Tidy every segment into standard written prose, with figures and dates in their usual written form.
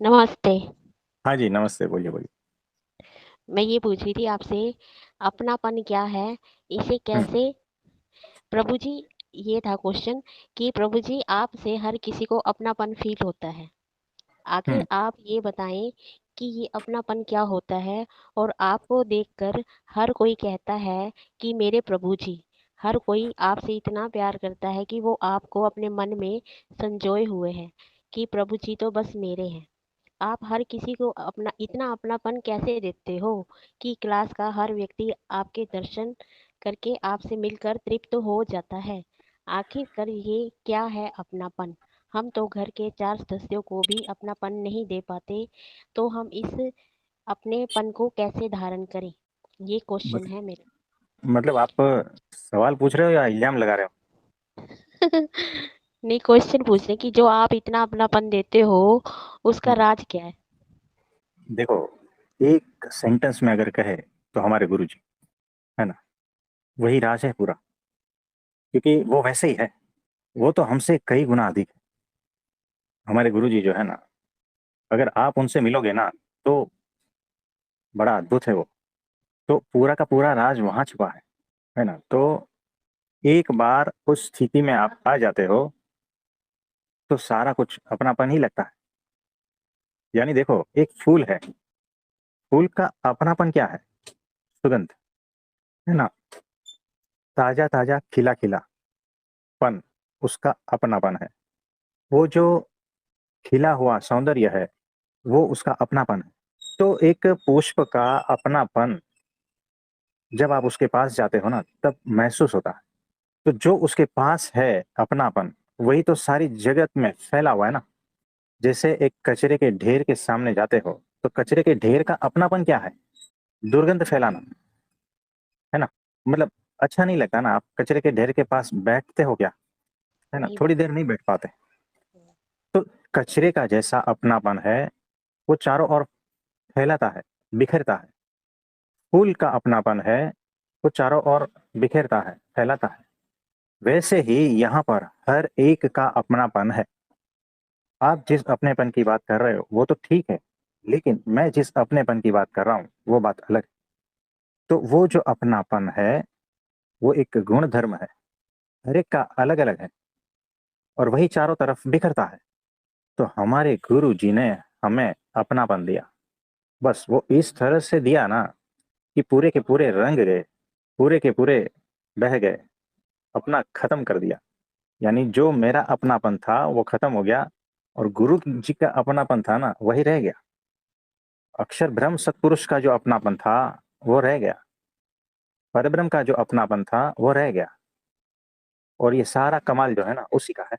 नमस्ते। हाँ जी, नमस्ते, बोलिए, बोलिए। मैं ये पूछ रही थी आपसे, अपनापन क्या है? इसे हुँ, कैसे प्रभु जी, ये था क्वेश्चन कि प्रभु जी आपसे हर किसी को अपनापन फ़ील होता है। आखिर हुँ। आप ये बताएँ कि ये अपनापन क्या होता है? और आपको देखकर हर कोई कहता है कि मेरे प्रभु जी। हर कोई आपसे इतना प्यार करता है कि वो आपको अपने मन में संजोए हुए है कि प्रभु जी तो बस मेरे हैं। आप हर किसी को अपना इतना अपनापन कैसे देते हो कि क्लास का हर व्यक्ति आपके दर्शन करके आपसे मिलकर तृप्त हो जाता है? आखिरकार ये क्या है अपनापन? हम तो घर के 4 सदस्यों को भी अपनापन नहीं दे पाते, तो हम इस अपनेपन को कैसे धारण करें? ये क्वेश्चन मत है मेरा। मतलब आप सवाल पूछ रहे हो या इल्ज़ाम लगा रहे हो? नहीं, क्वेश्चन पूछ रहे हैं कि जो आप इतना अपनापन देते हो, उसका हुँ, राज क्या है? देखो, एक सेंटेंस में अगर कहे तो हमारे गुरुजी, है ना? वही राज है पूरा, क्योंकि वो वैसे ही है, वो तो हमसे कई गुना अधिक है। हमारे गुरुजी जो है ना, अगर आप उनसे मिलोगे ना, तो बड़ा अद्भुत है वो। तो पूरा का पूरा राज वहाँ छुपा है ना? तो एक बार उस स्थिति में आप आ जाते हो, तो सारा कुछ अपनापन ही लगता है। यानी देखो, एक फूल है, फूल का अपनापन क्या है? सुगंध, है ना? ताजा-ताजा, खिला-खिला पन, उसका अपनापन है। वो जो खिला हुआ सौंदर्य है, वो उसका अपनापन है। तो एक पुष्प का अपनापन जब आप उसके पास जाते हो ना, तब महसूस होता है। तो जो उसके पास है अपनापन, वही तो सारी जगत में फैला हुआ है ना। जैसे एक कचरे के ढेर के सामने जाते हो, तो कचरे के ढेर का अपनापन क्या है? दुर्गंध फैलाना, है ना? मतलब अच्छा नहीं लगता ना, आप कचरे के ढेर के पास बैठते हो क्या? है ना? नहीं थोड़ी बैठ देर नहीं बैठ पाते। तो कचरे का जैसा अपनापन है, वो चारों ओर फैलाता है, बिखरता है। फूल का अपनापन है, वो चारों ओर बिखेरता है, फैलाता है। वैसे ही यहाँ पर हर एक का अपनापन है। आप जिस अपनेपन की बात कर रहे हो, वो तो ठीक है, लेकिन मैं जिस अपनेपन की बात कर रहा हूँ, वो बात अलग है। तो वो जो अपनापन है, वो एक गुण धर्म है, हर एक का अलग-अलग है और वही चारों तरफ बिखरता है। तो हमारे गुरु जी ने हमें अपनापन दिया। बस वो इस तरह से दिया ना कि पूरे के पूरे रंग गए, पूरे के पूरे बह गए, अपना खत्म कर दिया। यानी जो मेरा अपनापन था वो खत्म हो गया और गुरु जी का अपनापन था ना वही रह गया। अक्षर ब्रह्म सत्पुरुष का जो अपनापन था वो रह गया। परब्रह्म का जो अपनापन था वो रह गया। और ये सारा कमाल जो है ना उसी का है।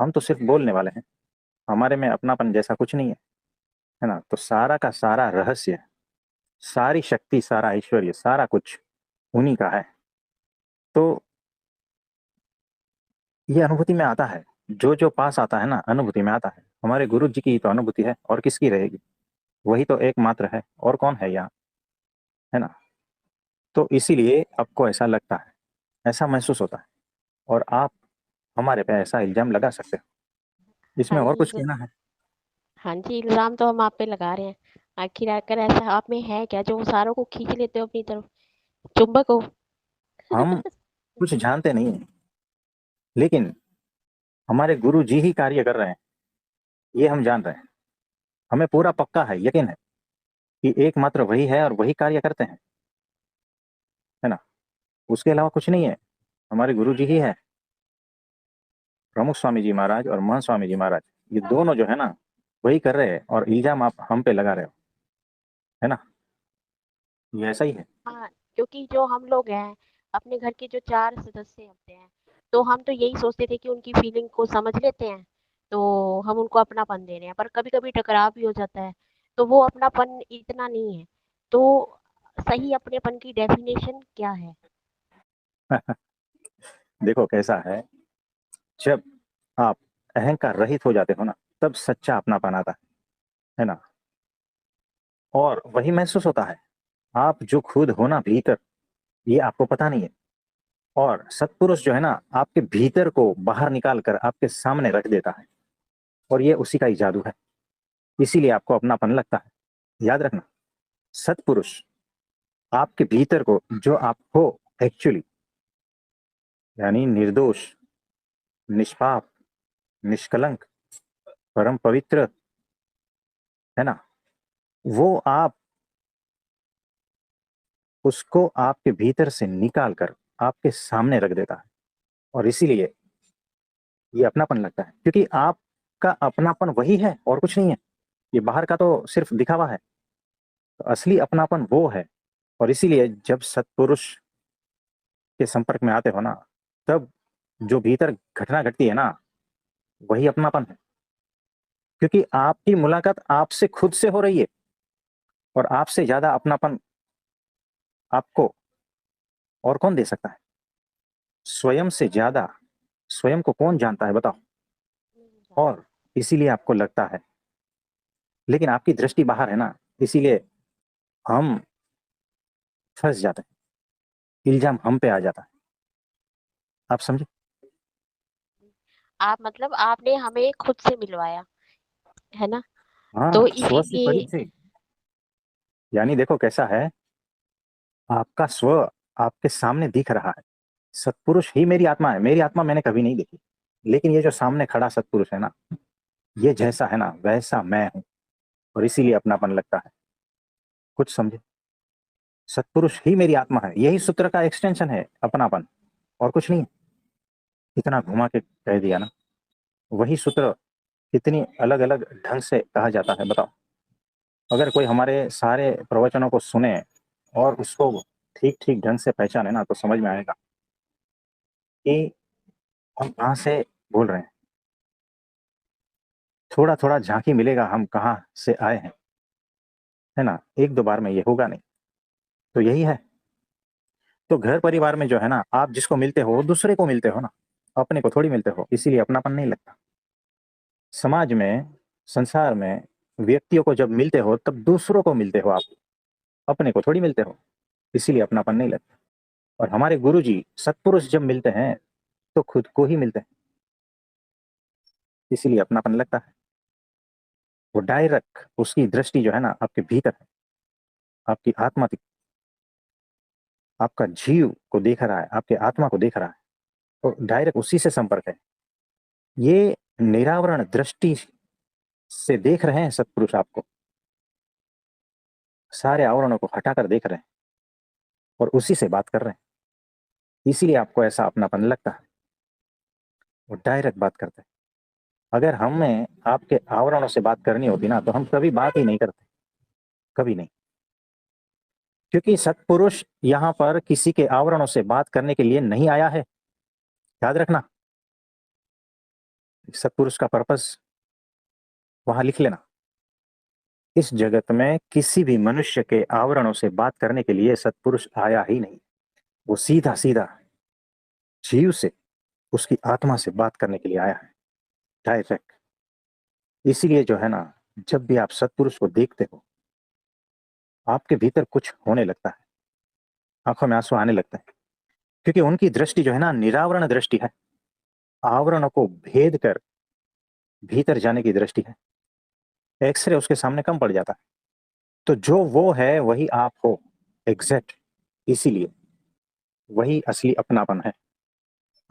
हम तो सिर्फ बोलने वाले हैं, हमारे में अपनापन जैसा कुछ नहीं है ना? तो सारा का सारा रहस्य, सारी शक्ति, सारा ऐश्वर्य, सारा कुछ उन्हीं का है। तो ये अनुभूति में आता है, जो पास आता है ना अनुभूति में आता है। हमारे गुरु जी की तो अनुभूति है और किसकी रहेगी? वही तो एकमात्र है, और कौन है यहाँ, है ना? तो इसीलिए आपको ऐसा लगता है, ऐसा महसूस होता है और आप हमारे पे ऐसा इल्ज़ाम लगा सकते हो। इसमें हाँ और जी, कुछ कहना है? हाँ जी, इल्ज़ाम तो हम आप पे लगा रहे हैं। आखिर आकर ऐसा आप में है क्या जो सारों को खींच लेते हो अपनी तरफ? चुंबक हो? हम कुछ जानते नहीं हैं, लेकिन हमारे गुरु जी ही कार्य कर रहे हैं, ये हम जान रहे हैं। हमें पूरा पक्का है, यकीन है कि एकमात्र वही है और वही कार्य करते हैं, है ना? उसके अलावा कुछ नहीं है, हमारे गुरु जी ही है। प्रमुख स्वामी जी महाराज और महंत स्वामी जी महाराज, ये दोनों जो है ना, वही कर रहे हैं और इल्ज़ाम आप हम पे लगा रहे हो, है ना? ये ऐसा ही है। हाँ, क्योंकि जो हम लोग हैं, अपने घर के जो 4 सदस्य होते हैं, तो हम तो यही सोचते थे कि उनकी फीलिंग को समझ लेते हैं, तो हम उनको अपनापन दे रहे हैं। पर कभी-कभी टकराव भी हो जाता है, तो वो अपनापन इतना नहीं है। तो सही अपनेपन की डेफिनेशन क्या है? देखो कैसा है, जब आप अहंकार रहित हो जाते हो ना, तब सच्चा अपनापन आता है ना? और वही महसूस होता है, आप जो खुद हो ना भीतर, ये आपको पता नहीं है। और सत्पुरुष जो है ना, आपके भीतर को बाहर निकाल कर आपके सामने रख देता है। और ये उसी का ही जादू है, इसीलिए आपको अपनापन लगता है। याद रखना, सत्पुरुष आपके भीतर को, जो आप हो एक्चुअली, यानी निर्दोष, निष्पाप, निष्कलंक, परम पवित्र, है ना, वो आप उसको आपके भीतर से निकाल कर आपके सामने रख देता है। और इसीलिए ये अपनापन लगता है, क्योंकि आपका अपनापन वही है और कुछ नहीं है। ये बाहर का तो सिर्फ दिखावा है, तो असली अपनापन वो है। और इसीलिए जब सत्पुरुष के संपर्क में आते हो ना, तब जो भीतर घटना घटती है ना, वही अपनापन है। क्योंकि आपकी मुलाकात आपसे खुद से हो रही है, और आपसे ज्यादा अपनापन आपको और कौन दे सकता है? स्वयं से ज्यादा स्वयं को कौन जानता है, बताओ? नहीं जानता। और इसीलिए आपको लगता है, लेकिन आपकी दृष्टि बाहर है ना, इसीलिए हम फंस जाते हैं, इल्जाम हम पे आ जाता है। आप समझे? आप मतलब आपने हमें खुद से मिलवाया, है ना? तो हाँ, स्व से इसीलिए परिचय। यानी देखो कैसा है, आपका स्व आपके सामने दिख रहा है। सत्पुरुष ही मेरी आत्मा है, मेरी आत्मा मैंने कभी नहीं देखी, लेकिन ये जो सामने खड़ा सत्पुरुष है ना, ये जैसा है ना वैसा मैं हूं, और इसीलिए अपनापन लगता है। कुछ समझे? सत्पुरुष ही मेरी आत्मा है, यही सूत्र का एक्सटेंशन है अपनापन, और कुछ नहीं। इतना घुमा के कह दिया ना, वही सूत्र कितनी अलग अलग ढंग से कहा जाता है, बताओ? अगर कोई हमारे सारे प्रवचनों को सुने और उसको ठीक ठीक ढंग से पहचाने ना, तो समझ में आएगा कि हम कहाँ से बोल रहे हैं। थोड़ा थोड़ा झांकी मिलेगा हम कहाँ से आए हैं, है ना? एक दो बार में ये होगा नहीं। तो यही है। तो घर परिवार में जो है ना, आप जिसको मिलते हो वो दूसरे को मिलते हो ना, अपने को थोड़ी मिलते हो, इसीलिए अपनापन नहीं लगता। समाज में, संसार में व्यक्तियों को जब मिलते हो तब दूसरों को मिलते हो आप, अपने को थोड़ी मिलते हो, इसीलिए अपनापन नहीं लगता। और हमारे गुरु जी सत्पुरुष जब मिलते हैं तो खुद को ही मिलते हैं, इसीलिए अपनापन लगता है। वो डायरेक्ट उसकी दृष्टि जो है ना आपके भीतर है, आपकी आत्मा, आपका जीव को देख रहा है, आपके आत्मा को देख रहा है, तो डायरेक्ट उसी से संपर्क है। ये निरावरण दृष्टि से देख रहे हैं सत्पुरुष आपको, सारे आवरणों को हटाकर देख रहे हैं और उसी से बात कर रहे हैं, इसीलिए आपको ऐसा अपनापन लगता है। वो डायरेक्ट बात करते हैं। अगर हमें आपके आवरणों से बात करनी होती ना, तो हम कभी बात ही नहीं करते, कभी नहीं। क्योंकि सत्पुरुष यहाँ पर किसी के आवरणों से बात करने के लिए नहीं आया है। याद रखना, सत्पुरुष का पर्पस वहां लिख लेना। इस जगत में किसी भी मनुष्य के आवरणों से बात करने के लिए सत्पुरुष आया ही नहीं। वो सीधा सीधा जीव से, उसकी आत्मा से बात करने के लिए आया है, डायरेक्ट। इसीलिए जो है ना, जब भी आप सत्पुरुष को देखते हो, आपके भीतर कुछ होने लगता है, आंखों में आंसू आने लगते हैं। क्योंकि उनकी दृष्टि जो है ना, निरावरण दृष्टि है, आवरणों को भेद कर भीतर जाने की दृष्टि है। एक्सरे उसके सामने कम पड़ जाता है। तो जो वो है वही आप हो, एग्जैक्ट। इसीलिए वही असली अपनापन है।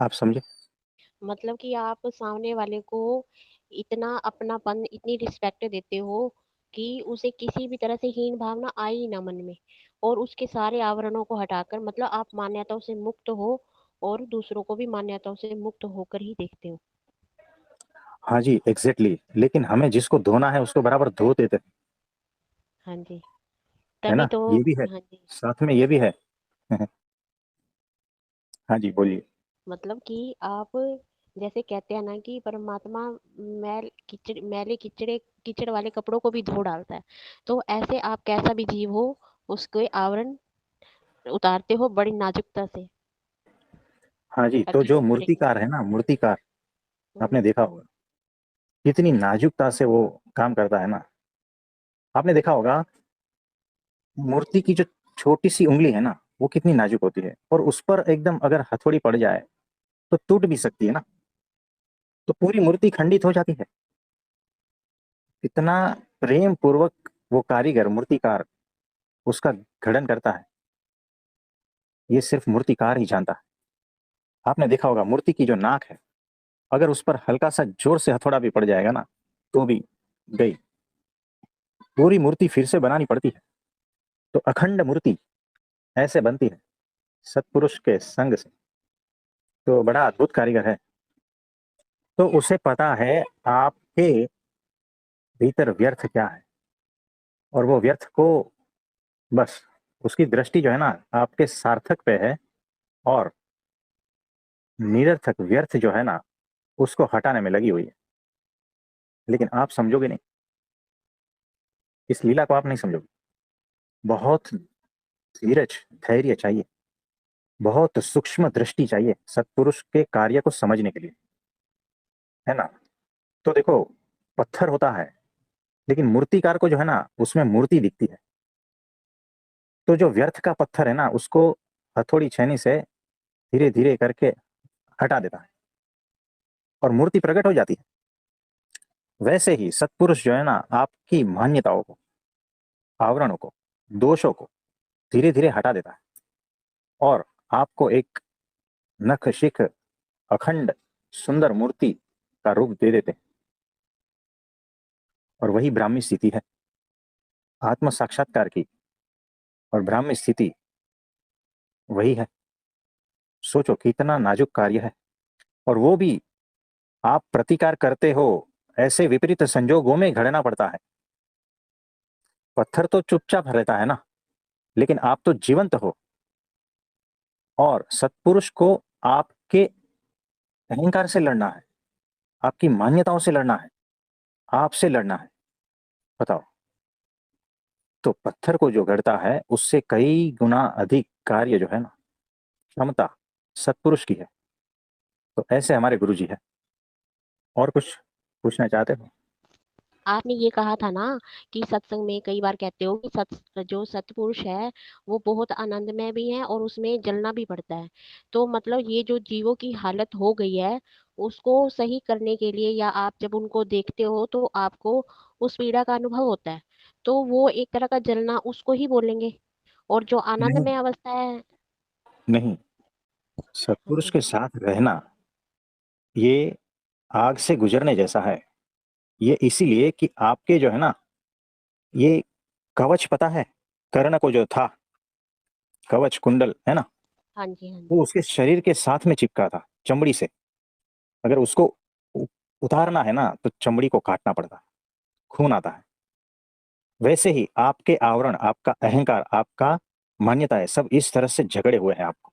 आप समझे? मतलब कि आप सामने वाले को इतना अपनापन, इतनी रिस्पेक्ट देते हो कि उसे किसी भी तरह से हीन भावना आई ही ना मन में, और उसके सारे आवरणों को हटाकर, मतलब आप मान्यताओं से मुक्त हो और दूसरों को भी मान्यताओं से मुक्त होकर ही देखते हो। हाँ जी, एग्जैक्टली। लेकिन हमें जिसको धोना है उसको बराबर धो देते हैं, हाँ जी। है तभी ना? तो। ये भी है, हाँ जी। साथ में ये भी है। हाँ जी, बोलिए। मतलब कि आप जैसे कहते हैं ना कि परमात्मा मैले किचड़े कीचड़ वाले कपड़ों को भी धो डालता है, तो ऐसे आप कैसा भी जीव हो, उसके आवरण उतारते हो बड़ी नाजुकता से। हाँ जी, तो अगले जो दूसरे के मूर्तिकार लिए। है ना, मूर्तिकार, हम्म। आपने देखा होगा कितनी नाजुकता से वो काम करता है ना। आपने देखा होगा मूर्ति की जो छोटी सी उंगली है ना, वो कितनी नाजुक होती है, और उस पर एकदम अगर हथौड़ी पड़ जाए तो टूट भी सकती है ना, तो पूरी मूर्ति खंडित हो जाती है। इतना प्रेम पूर्वक वो कारीगर मूर्तिकार उसका गठन करता है, ये सिर्फ मूर्तिकार ही जानता है। आपने देखा होगा मूर्ति की जो नाक है, अगर उस पर हल्का सा जोर से हथौड़ा भी पड़ जाएगा ना, तो भी गई। पूरी मूर्ति फिर से बनानी पड़ती है। तो अखंड मूर्ति ऐसे बनती है सत्पुरुष के संग से। तो बड़ा अद्भुत कारीगर है। तो उसे पता है आपके भीतर व्यर्थ क्या है, और वो व्यर्थ को बस, उसकी दृष्टि जो है ना आपके सार्थक पे है, और निरर्थक व्यर्थ जो है ना उसको हटाने में लगी हुई है। लेकिन आप समझोगे नहीं, इस लीला को आप नहीं समझोगे। बहुत धीरज, धैर्य चाहिए, बहुत सूक्ष्म दृष्टि चाहिए सत्पुरुष के कार्य को समझने के लिए, है ना। तो देखो, पत्थर होता है, लेकिन मूर्तिकार को जो है ना उसमें मूर्ति दिखती है। तो जो व्यर्थ का पत्थर है ना उसको हथौड़ी छेनी से धीरे धीरे करके हटा देता है, और मूर्ति प्रकट हो जाती है। वैसे ही सत्पुरुष जो है ना आपकी मान्यताओं को, आवरणों को, दोषों को धीरे धीरे हटा देता है, और आपको एक नख शिख अखंड सुंदर मूर्ति का रूप दे देते हैं। और वही ब्राह्मी स्थिति है, आत्म साक्षात्कार की। और ब्राह्मी स्थिति वही है। सोचो कितना नाजुक कार्य है, और वो भी आप प्रतिकार करते हो, ऐसे विपरीत संजोगों में घड़ना पड़ता है। पत्थर तो चुपचाप रहता है ना, लेकिन आप तो जीवंत हो, और सत्पुरुष को आपके अहंकार से लड़ना है, आपकी मान्यताओं से लड़ना है, आपसे लड़ना है। बताओ। तो पत्थर को जो गढ़ता है उससे कई गुना अधिक कार्य जो है ना, क्षमता सत्पुरुष की है। तो ऐसे हमारे गुरु जी है। और कुछ पूछना चाहते हो? आपने ये कहा था ना कि सत्संग में कई बार कहते हो कि जो सत्पुरुष है वो बहुत आनंदमय भी है और उसमें जलना भी पड़ता है। तो मतलब ये जो जीवों की हालत हो गई है उसको सही करने के लिए, या आप जब उनको देखते हो तो आपको उस पीड़ा का अनुभव होता है, तो वो एक तरह का जलना उसको ही बोलेंगे। और जो नहीं, आनंदमय अवस्था है। नहीं, हाँ सत्पुरुष जी। के साथ रहना ये आग से गुजरने जैसा है। ये इसीलिए कि आपके जो है ना, ये कवच पता है, कर्ण को जो था कवच कुंडल है ना, हाँ जी। हाँ वो जी। उसके शरीर के साथ में चिपका था चमड़ी से। अगर उसको उ- उतारना है ना तो चमड़ी को काटना पड़ता है, खून आता है। वैसे ही आपके आवरण, आपका अहंकार, आपका मान्यताएं सब इस तरह से झगड़े हुए हैं आपको।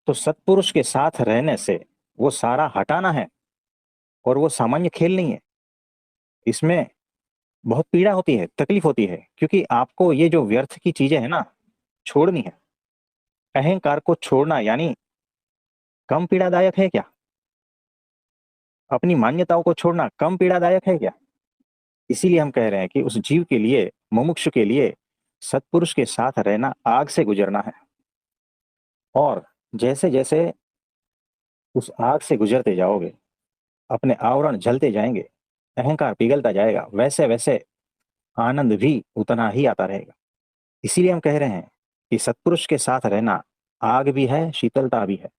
तो सत्पुरुष के साथ रहने से वो सारा हटाना है, और वो सामान्य खेल नहीं है। इसमें बहुत पीड़ा होती है, तकलीफ होती है, क्योंकि आपको ये जो व्यर्थ की चीजें है ना छोड़नी है। अहंकार को छोड़ना यानी कम पीड़ादायक है क्या? अपनी मान्यताओं को छोड़ना कम पीड़ादायक है क्या? इसीलिए हम कह रहे हैं कि उस जीव के लिए, मुमुक्षु के लिए सत्पुरुष के साथ रहना आग से गुजरना है। और जैसे जैसे उस आग से गुजरते जाओगे, अपने आवरण जलते जाएंगे, अहंकार पिघलता जाएगा, वैसे वैसे आनंद भी उतना ही आता रहेगा। इसीलिए हम कह रहे हैं कि सत्पुरुष के साथ रहना आग भी है, शीतलता भी है,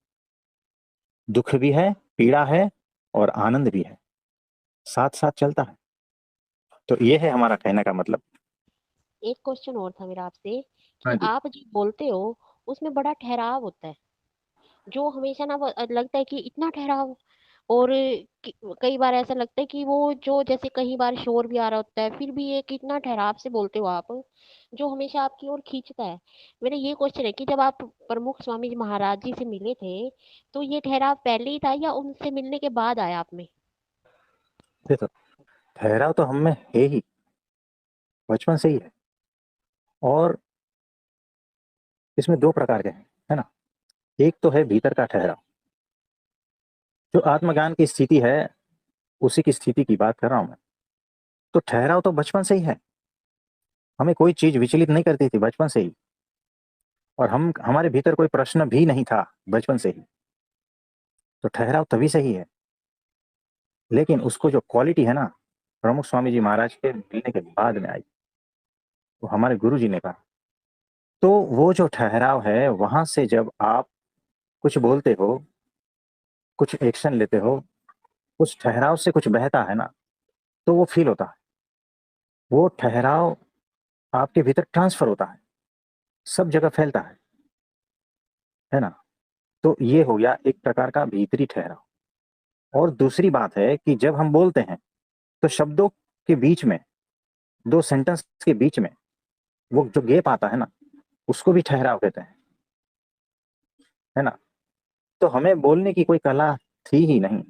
दुख भी है, पीड़ा है, और आनंद भी है, साथ साथ चलता है। तो ये है हमारा कहने का मतलब। एक क्वेश्चन और था मेरा आपसे कि हाँ जी। आप जो बोलते हो उसमें बड़ा ठहराव होता है, जो हमेशा ना लगता है कि इतना ठहराव। और कई बार ऐसा लगता है कि वो जो जैसे कई बार शोर भी आ रहा होता है फिर भी ये कितना ठहराव से बोलते हो आप, जो हमेशा आपकी ओर खींचता है। मेरा ये क्वेश्चन है कि जब आप प्रमुख स्वामी जी महाराज जी से मिले थे तो ये ठहराव पहले ही था या उनसे मिलने के बाद आया आप में? देखो, ठहराव तो हम में है ही, बचपन से ही है। और इसमें दो प्रकार के हैं, है ना। एक तो है भीतर का ठहराव, जो आत्मज्ञान की स्थिति है, उसी की स्थिति की बात कर रहा हूं मैं। तो ठहराव तो बचपन से ही है, हमें कोई चीज विचलित नहीं करती थी बचपन से ही। और हम, हमारे भीतर कोई प्रश्न भी नहीं था बचपन से ही। तो ठहराव तभी से ही है। लेकिन उसको जो क्वालिटी है ना, प्रमुख स्वामी जी महाराज के मिलने के बाद में आई, तो हमारे गुरु जी ने कहा। तो वो जो ठहराव है, वहां से जब आप कुछ बोलते हो, कुछ एक्शन लेते हो, उस ठहराव से कुछ बहता है ना, तो वो फील होता है, वो ठहराव आपके भीतर ट्रांसफर होता है, सब जगह फैलता है ना। तो ये हो गया एक प्रकार का भीतरी ठहराव। और दूसरी बात है कि जब हम बोलते हैं तो शब्दों के बीच में, दो सेंटेंस के बीच में वो जो गैप आता है ना, उसको भी ठहराव कहते हैं, है ना। तो हमें बोलने की कोई कला थी ही नहीं,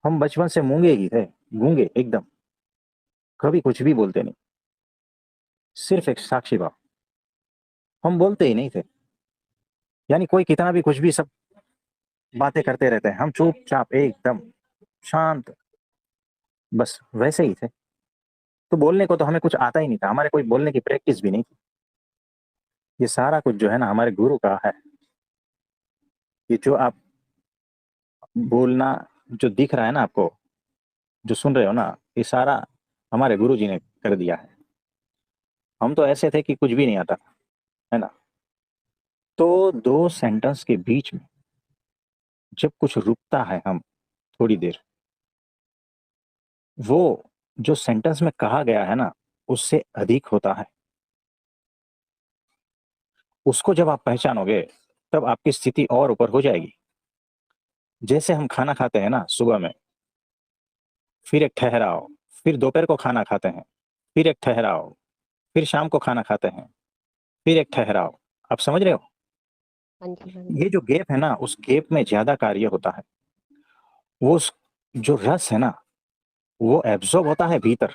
हम बचपन से मूंगे ही थे, गूंगे एकदम, कभी कुछ भी बोलते नहीं, सिर्फ एक साक्षी भाव, हम बोलते ही नहीं थे। यानी कोई कितना भी कुछ भी, सब बातें करते रहते हैं, हम चुपचाप एकदम शांत, बस वैसे ही थे। तो बोलने को तो हमें कुछ आता ही नहीं था, हमारे कोई बोलने की प्रैक्टिस भी नहीं थी। ये सारा कुछ जो है ना हमारे गुरु का है। ये जो आप बोलना, जो दिख रहा है ना आपको, जो सुन रहे हो ना, ये सारा हमारे गुरु जी ने कर दिया है। हम तो ऐसे थे कि कुछ भी नहीं आता, है ना। तो दो सेंटेंस के बीच में जब कुछ रुकता है, हम थोड़ी देर, वो जो सेंटेंस में कहा गया है ना, उससे अधिक होता है। उसको जब आप पहचानोगे, तब आपकी स्थिति और ऊपर हो जाएगी। जैसे हम खाना खाते हैं ना सुबह में, फिर एक ठहराव, फिर दोपहर को खाना खाते हैं, फिर एक ठहराव, फिर शाम को खाना खाते हैं, फिर एक ठहराव। आप समझ रहे हो? हाँ जी, हाँ ये जी। जो गैप है ना, उस गैप में ज्यादा कार्य होता है। वो जो रस है ना, वो एब्जॉर्ब होता है भीतर,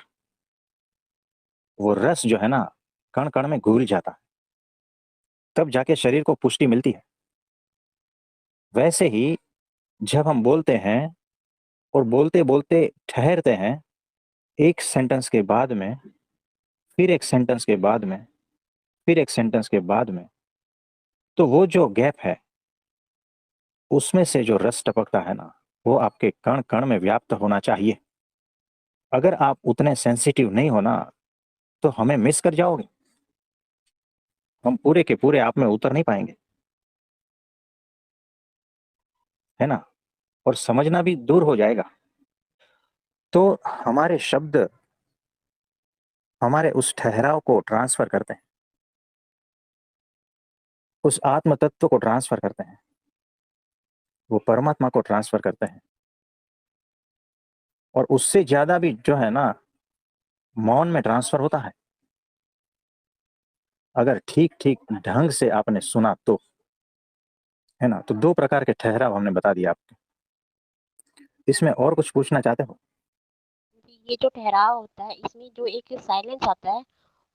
वो रस जो है ना कण कण में घुल जाता है, तब जाके शरीर को पुष्टि मिलती है। वैसे ही जब हम बोलते हैं और बोलते बोलते ठहरते हैं, एक सेंटेंस के बाद में, फिर एक सेंटेंस के बाद में, फिर एक सेंटेंस के बाद में, तो वो जो गैप है, उसमें से जो रस टपकता है ना, वो आपके कण कण में व्याप्त होना चाहिए। अगर आप उतने सेंसिटिव नहीं हो ना, तो हमें मिस कर जाओगे, हम पूरे के पूरे आप में उतर नहीं पाएंगे, है ना। और समझना भी दूर हो जाएगा। तो हमारे शब्द हमारे उस ठहराव को ट्रांसफर करते हैं, उस आत्म तत्व को ट्रांसफर करते हैं, वो परमात्मा को ट्रांसफर करते हैं। और उससे ज्यादा भी जो है ना, मौन में ट्रांसफर होता है, अगर ठीक ठीक ढंग से आपने सुना तो, है ना। तो दो प्रकार के ठहराव हमने बता दिया आपको। इसमें और कुछ पूछना चाहते हो? ये जो ठहराव होता है, इसमें जो एक साइलेंस आता है,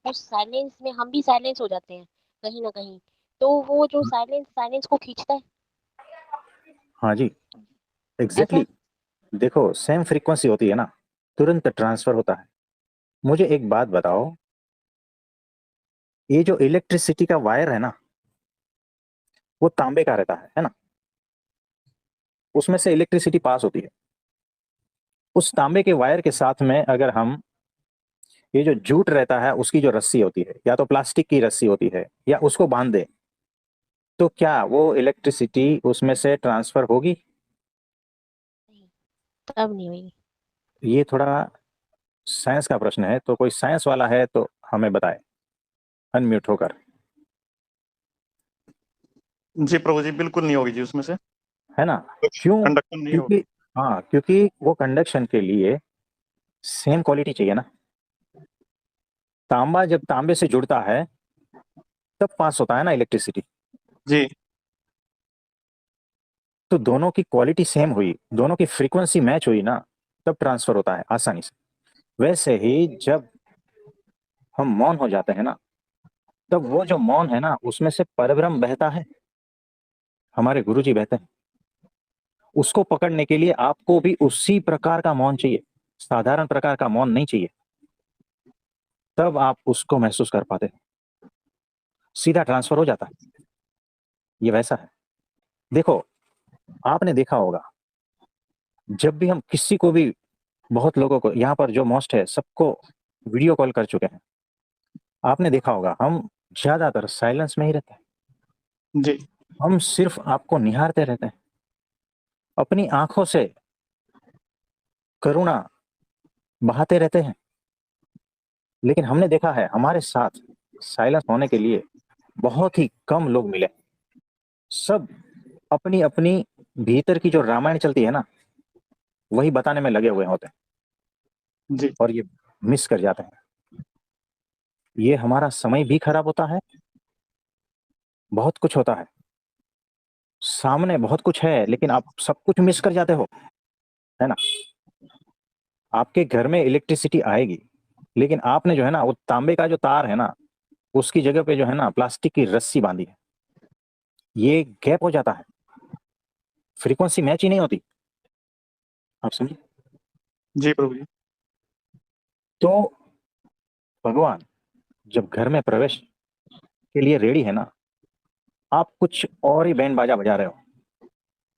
उस साइलेंस में हम भी साइलेंस हो जाते हैं कहीं ना कहीं। तो वो जो साइलेंस साइलेंस को खींचता है। हाँ जी, एग्जैक्टली ऐसा। exactly। देखो, सेम फ्रीक्वेंसी होती है ना, तुरंत ट्रांसफर होता है। मुझे एक बात बताओ, ये जो इलेक्ट्रिसिटी का वायर है ना, वो तांबे का रहता है ना, उसमें से इलेक्ट्रिसिटी पास होती है। उस तांबे के वायर के साथ में अगर हम, ये जो जूट रहता है उसकी जो रस्सी होती है, या तो प्लास्टिक की रस्सी होती है, या उसको बांध दे, तो क्या वो इलेक्ट्रिसिटी उसमें से ट्रांसफर होगी? नहीं, तब नहीं हुई। ये थोड़ा साइंस का प्रश्न है, तो कोई साइंस वाला है तो हमें बताए, अनम्यूट होकर। जी प्रभु जी, बिल्कुल नहीं होगी जी उसमें से, है ना। क्यों? कंडक्शन नहीं होगी। क्योंकि, हाँ, क्योंकि वो कंडक्शन के लिए सेम क्वालिटी चाहिए ना। तांबा जब तांबे से जुड़ता है, तब पास होता है ना इलेक्ट्रिसिटी। जी तो दोनों की क्वालिटी सेम हुई, दोनों की फ्रीक्वेंसी मैच हुई ना, तब ट्रांसफर होता है आसानी से। वैसे ही जब हम मौन हो जाते हैं ना, तब वो जो मौन है ना, उसमें से परब्रह्म बहता है, हमारे गुरु जी बहते हैं। उसको पकड़ने के लिए आपको भी उसी प्रकार का मौन चाहिए, साधारण प्रकार का मौन नहीं चाहिए, तब आप उसको महसूस कर पाते हैं, सीधा ट्रांसफर हो जाता है। ये वैसा है। देखो, आपने देखा होगा, जब भी हम किसी को भी बहुत लोगों को यहाँ पर जो मोस्ट है सबको वीडियो कॉल कर चुके हैं। आपने देखा होगा हम ज्यादातर साइलेंस में ही रहते हैं, जी हम सिर्फ आपको निहारते रहते हैं, अपनी आंखों से करुणा बहाते रहते हैं। लेकिन हमने देखा है हमारे साथ साइलेंस होने के लिए बहुत ही कम लोग मिले। सब अपनी अपनी भीतर की जो रामायण चलती है ना, वही बताने में लगे हुए होते हैं जी और ये मिस कर जाते हैं। ये हमारा समय भी खराब होता है, बहुत कुछ होता है, सामने बहुत कुछ है लेकिन आप सब कुछ मिस कर जाते हो, है ना। आपके घर में इलेक्ट्रिसिटी आएगी लेकिन आपने जो है ना वो तांबे का जो तार है ना, उसकी जगह पे जो है ना प्लास्टिक की रस्सी बांधी है। ये गैप हो जाता है, फ्रीक्वेंसी मैच ही नहीं होती। आप समझे। जी प्रभु जी। तो भगवान जब घर में प्रवेश के लिए रेडी है ना, आप कुछ और ही बैंड बाजा बजा रहे हो।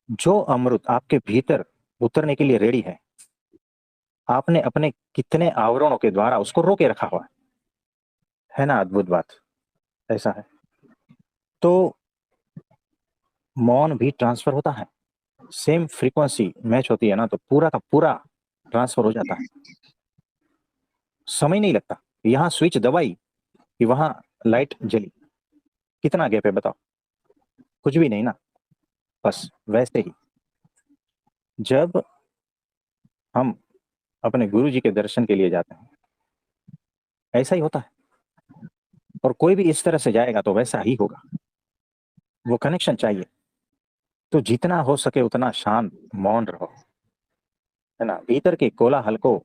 जो अमृत आपके भीतर उतरने के लिए रेडी आपने अपने कितने आवरणों के द्वारा उसको रोके रखा हुआ है ना। अद्भुत बात ऐसा है। तो मौन भी ट्रांसफर होता है, सेम फ्रीक्वेंसी मैच होती है ना, तो पूरा का पूरा ट्रांसफर हो जाता है, समय नहीं लगता। यहाँ स्विच दबाई कि वहां लाइट जली, कितना गैप है बताओ, कुछ भी नहीं ना। बस वैसे ही जब हम अपने गुरु जी के दर्शन के लिए जाते हैं, ऐसा ही होता है। और कोई भी इस तरह से जाएगा तो वैसा ही होगा। वो कनेक्शन चाहिए। तो जितना हो सके उतना शांत मौन रहो, है ना। भीतर के कोलाहल को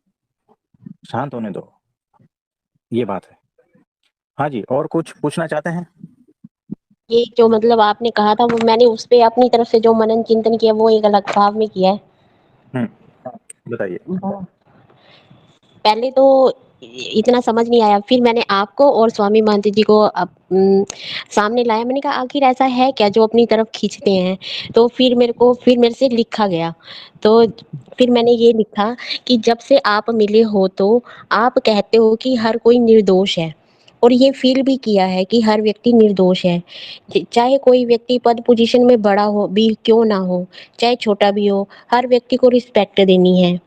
शांत होने दो, ये बात है। हाँ जी, और कुछ पूछना चाहते हैं। ये जो मतलब आपने कहा था वो मैंने उस पे अपनी तरफ से जो मनन चिंतन किया वो एक अलग भाव में किया है। बताइए। पहले तो इतना समझ नहीं आया, फिर मैंने आपको और स्वामी महंत जी को सामने लाया। मैंने कहा आखिर ऐसा है क्या जो अपनी तरफ खींचते हैं। तो फिर मेरे से लिखा गया। तो फिर मैंने ये लिखा कि जब से आप मिले हो तो आप कहते हो कि हर कोई निर्दोष है, और ये फील भी किया है कि हर व्यक्ति निर्दोष है। चाहे कोई व्यक्ति पद पोजीशन में बड़ा हो भी क्यों ना हो, चाहे छोटा भी हो, हर व्यक्ति को रिस्पेक्ट देनी है।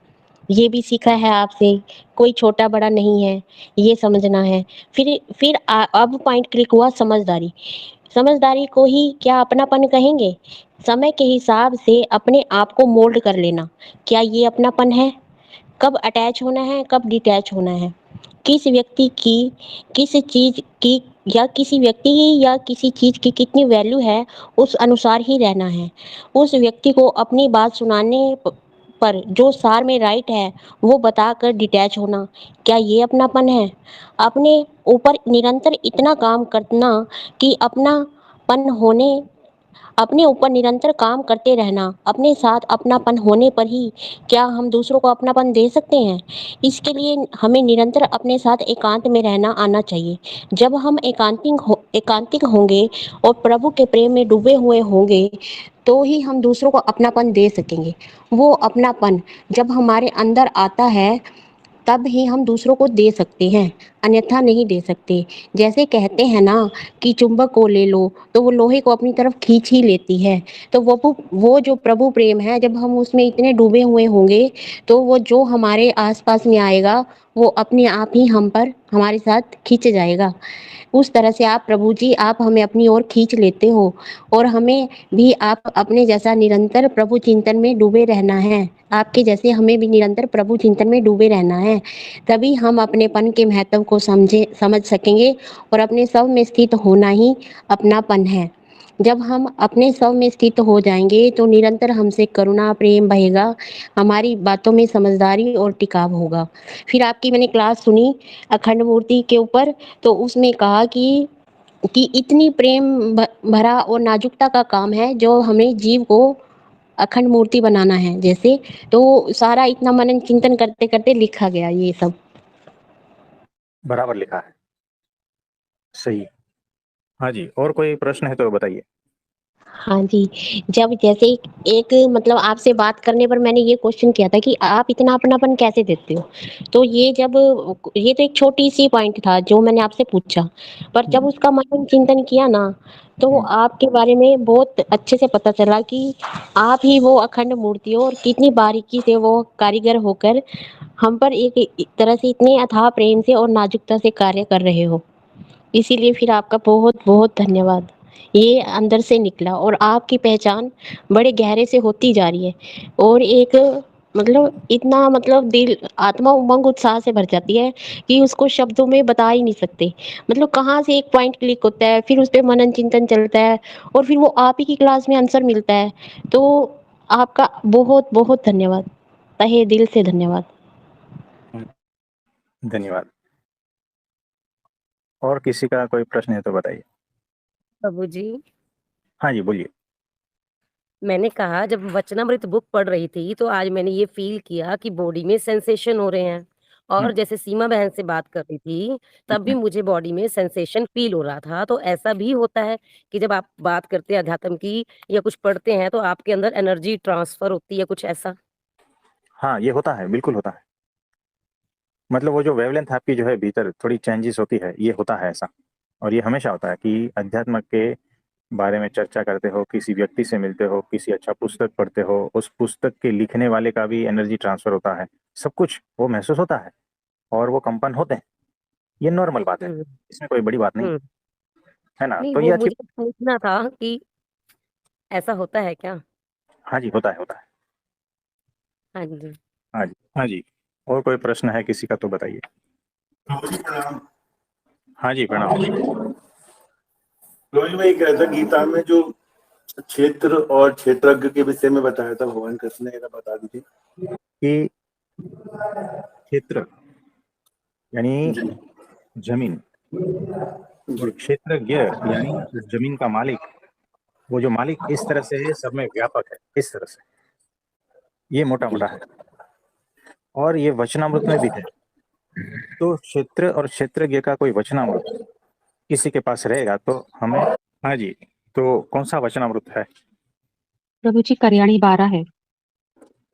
ये भी सीखा है आपसे, कोई छोटा बड़ा नहीं है, ये समझना है। अब पॉइंट क्लिक हुआ समझदारी। समझदारी को ही क्या अपनापन कहेंगे? समय के हिसाब से अपने आप को मोल्ड कर लेना, क्या ये अपनापन है? कब अटैच होना है, कब डिटैच होना है, किस व्यक्ति की, किस चीज़ की, या किसी व्यक्ति की या किसी चीज़ की कितनी वैल्यू है, उस अनुसार ही रहना है। उस व्यक्ति को अपनी बात सुनाने पर जो सार में राइट है वो बताकर डिटैच होना, क्या ये अपनापन है? अपने ऊपर निरंतर इतना काम करना कि अपने ऊपर निरंतर काम करते रहना, अपने साथ अपनापन होने पर ही क्या हम दूसरों को अपनापन दे सकते हैं? इसके लिए हमें निरंतर अपने साथ एकांत में रहना आना चाहिए। जब हम एकांतिक होंगे और प्रभु के प्रेम में डूबे हुए होंगे, तो ही हम दूसरों को अपनापन दे सकेंगे। वो अपनापन जब हमारे अंदर आता है तब ही हम दूसरों को दे सकते हैं, अन्यथा नहीं दे सकते। जैसे कहते हैं ना कि चुंबक को ले लो तो वो लोहे को अपनी तरफ खींच ही लेती है। तो वो जो प्रभु प्रेम है, जब हम उसमें इतने डूबे हुए होंगे तो वो जो हमारे आसपास में आएगा वो अपने आप ही हम पर हमारे साथ खींच जाएगा। उस तरह से आप प्रभु जी आप हमें अपनी ओर खींच लेते हो, और हमें भी आप अपने जैसा निरंतर प्रभु चिंतन में डूबे रहना है। आपके जैसे हमें भी निरंतर प्रभु चिंतन में डूबे रहना है, तभी हम अपनेपन के महत्व को समझ सकेंगे। और अपने सब में स्थित होना ही अपनापन है। जब हम अपने सब में स्थित हो जाएंगे तो निरंतर हमसे करुणा प्रेम बहेगा, हमारी बातों में समझदारी और टिकाव होगा। फिर आपकी मैंने क्लास सुनी अखंड मूर्ति के ऊपर, तो उसमें कहा कि इतनी भरा और नाजुकता का काम है जो हमें जीव को अखंड मूर्ति बनाना है जैसे। तो सारा इतना मनन चिंतन करते करते लिखा गया ये सब। बराबर लिखा है, सही। हाँ जी, और कोई प्रश्न है तो बताइए। हाँ जी, जब जैसे एक मतलब आपसे बात करने पर मैंने ये क्वेश्चन किया था कि आप इतना अपनापन कैसे देते हो? तो ये तो एक छोटी-सी पॉइंट था जो मैंने आपसे पूछा, पर जब उसका मनन चिंतन किया ना, तो आपके बारे में बहुत अच्छे से पता चला कि आप ही वो अखंड मूर्ति हो और कितनी बारीकी से वो कारीगर होकर हम पर एक तरह से इतने अथाह प्रेम से और नाजुकता से कार्य कर रहे हो। इसीलिए फिर आपका बहुत-बहुत धन्यवाद। ये अंदर से निकला और आपकी पहचान बड़े गहरे से होती जा रही है और एक मतलब इतना मतलब दिल आत्मा उमंग उत्साह से भर जाती है कि उसको शब्दों में बता ही नहीं सकते। मतलब कहाँ से एक पॉइंट क्लिक होता है, फिर उस पे मनन चिंतन चलता है और फिर वो आप ही की क्लास में आंसर मिलता है। तो आपका बहुत-बहुत धन्यवाद। तहे दिल से धन्यवाद। धन्यवाद। और किसी का कोई प्रश्न है तो बताइए। प्रभु जी, हाँ जी, बोलिए। मैंने कहा जब वचनामृत बुक पढ़ रही थी तो आज मैंने ये फील किया कि बॉडी में सेंसेशन हो रहे हैं। हुँ, और जैसे सीमा बहन से बात कर रही थी तब भी हुँ। मुझे बॉडी में सेंसेशन फील हो रहा था। तो ऐसा भी होता है कि जब आप बात करते हैं अध्यात्म की या कुछ पढ़ते हैं तो आपके अंदर एनर्जी ट्रांसफर होती है, कुछ ऐसा? हाँ, ये होता है, बिल्कुल होता है। मतलब वो जो वेवलेंथ आपकी जो है भीतर थोड़ी चेंजेस होती है, ये होता है ऐसा। और ये हमेशा होता है कि अध्यात्म के बारे में चर्चा करते हो, किसी व्यक्ति से मिलते हो, किसी अच्छा पुस्तक पढ़ते हो, उस पुस्तक के लिखने वाले का भी एनर्जी ट्रांसफर होता है। सब कुछ वो महसूस होता है और वो कंपन होते हैं। ये नॉर्मल बात है, हम्म। इसमें कोई बड़ी बात नहीं, हम्म। है ना? नहीं, तो ये वो अच्छी। मुझे पूछना था कि ऐसा होता है क्या? हाँ जी, होता है, होता है। हाँ जी। हाँ जी, हाँ जी। और कोई प्रश्न है किसी का तो बताइए। हाँ जी, प्रणाम। रोज में एक ऐसा गीता में जो क्षेत्र और क्षेत्रज्ञ के विषय में बताया था भगवान कृष्ण ने, ऐसा बता दीजिए। कि क्षेत्र यानी जी जमीन और जी क्षेत्रज्ञ यानी उस जमीन का मालिक। वो जो मालिक इस तरह से है, सब में व्यापक है, इस तरह से। ये मोटा-मोटा है और ये वचनामृत में भी है। तो क्षेत्र और क्षेत्रज्ञ का कोई वचनामृत किसी के पास रहेगा तो हमें। हाँ जी, तो कौन-सा वचनामृत है? प्रभु जी, कल्याणी 12 है।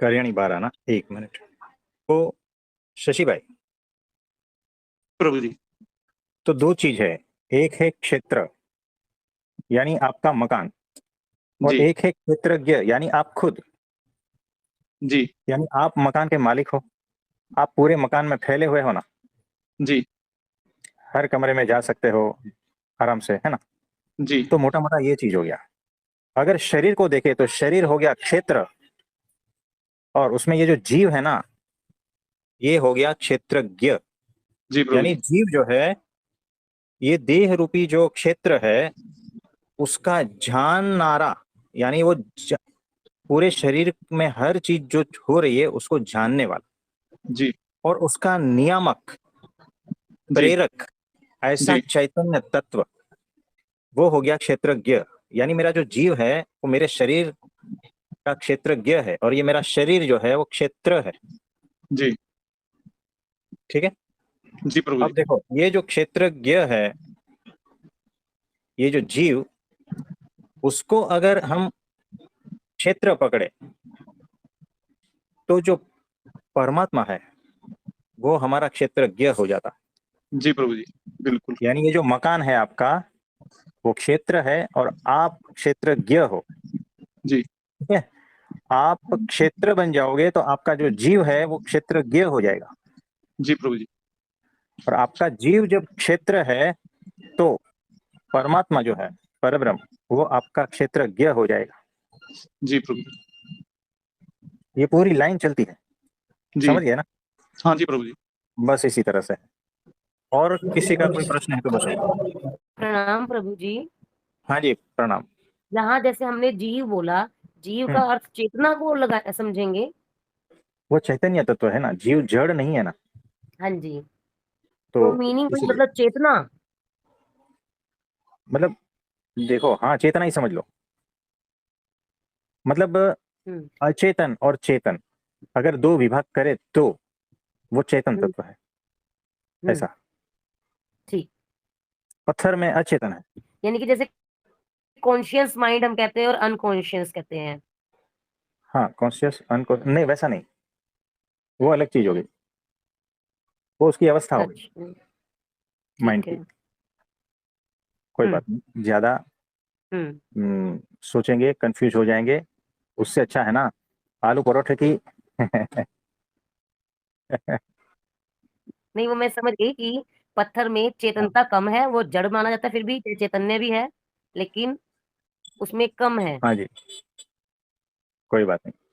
कल्याणी 12 ना? 1 मिनट। तो शशि भाई, प्रभु जी। तो 2 चीज़ है, एक है क्षेत्र यानी आपका मकान और जी। एक है क्षेत्रज्ञ यानी आप खुद। जी। यानी आप मकान के मालिक हो, आप पूरे मकान में फैले हुए हो ना, जी। हर कमरे में जा सकते हो आराम से, है ना? जी। तो मोटा-मोटा ये चीज़ हो गया। अगर शरीर को देखें तो शरीर हो गया क्षेत्र और उसमें ये जो जीव है ना, ये हो गया क्षेत्रज्ञ। जी प्रभु यानी जी। जीव जो है, ये देह रूपी जो क्षेत्र है, उसका जाननारा यानी वो ज पूरे शरीर में हर चीज़ जो हो रही है, उसको जानने वाला जी। और उसका नियामक, जी। प्रेरक, ऐसा जी। चैतन्य तत्व, वो हो गया क्षेत्रज्ञ। यानी मेरा जो जीव है, वो मेरे शरीर का क्षेत्रज्ञ है और ये मेरा शरीर जो है, वो क्षेत्र है। जी। ठीक है? जी प्रभु अब जी। देखो, ये जो क्षेत्रज्ञ है, ये जो जीव, उसको अगर हम क्षेत्र पकड़े, तो जो परमात्मा है, वो हमारा क्षेत्रज्ञ हो जाता है। जी प्रभु जी, बिल्कुल। यानी ये जो मकान है आपका, वो क्षेत्र है और आप क्षेत्रज्ञ हो। जी। ठीक है? आप क्षेत्र बन जाओगे तो आपका जो जीव है, वो क्षेत्रज्ञ हो जाएगा जी प्रभु जी। और आपका जीव जब क्षेत्र है, तो परमात्मा जो है, परब्रह्म, वो आपका क्षेत्रज्ञ हो जाएगा। जी प्रभु जी। ये पूरी लाइन चलती है, जी। समझ गए ना? हाँ जी प्रभु जी। बस इसी तरह से है। और किसी का कोई प्रश्न है तो बताइए। प्रणाम प्रभु जी। हाँ जी, प्रणाम। यहाँ जैसे हमने जीव बोला, जीव का हुँ, अर्थ चेतना को लगा समझेंगे? वो चैतन्य तत्व है ना, जीव जड़ नहीं है ना, हाँ जी। तो तो मीनिंग वही, इसीलिए। मतलब चेतना। मतलब देखो, हाँ, चेतना ही समझ लो। मतलब हम्म। अचेतन और चेतन अगर 2 विभाग करे तो वो चेतन हम्म। तत्व है, हम्म। ऐसा। ठीक। पत्थर में अचेतन है। यानी कि जैसे कॉन्शियस माइंड हम कहते हैं और अनकॉन्शियस कहते हैं। हाँ, कॉन्शियस नहीं, वैसा नहीं, वो अलग चीज होगी, वो उसकी अवस्था होगी अच्छा, माइंड ठीक की। है। कोई हम्म बात नहीं, ज्यादा हम्म सोचेंगे कंफ्यूज हो जाएंगे, उससे अच्छा है ना आलू परोठे की नहीं, वो मैं समझ गई कि पत्थर में चेतनता कम है, वो जड़ माना जाता है, फिर भी चैतन्य भी है, लेकिन उसमें कम है। हाँ जी, कोई बात नहीं।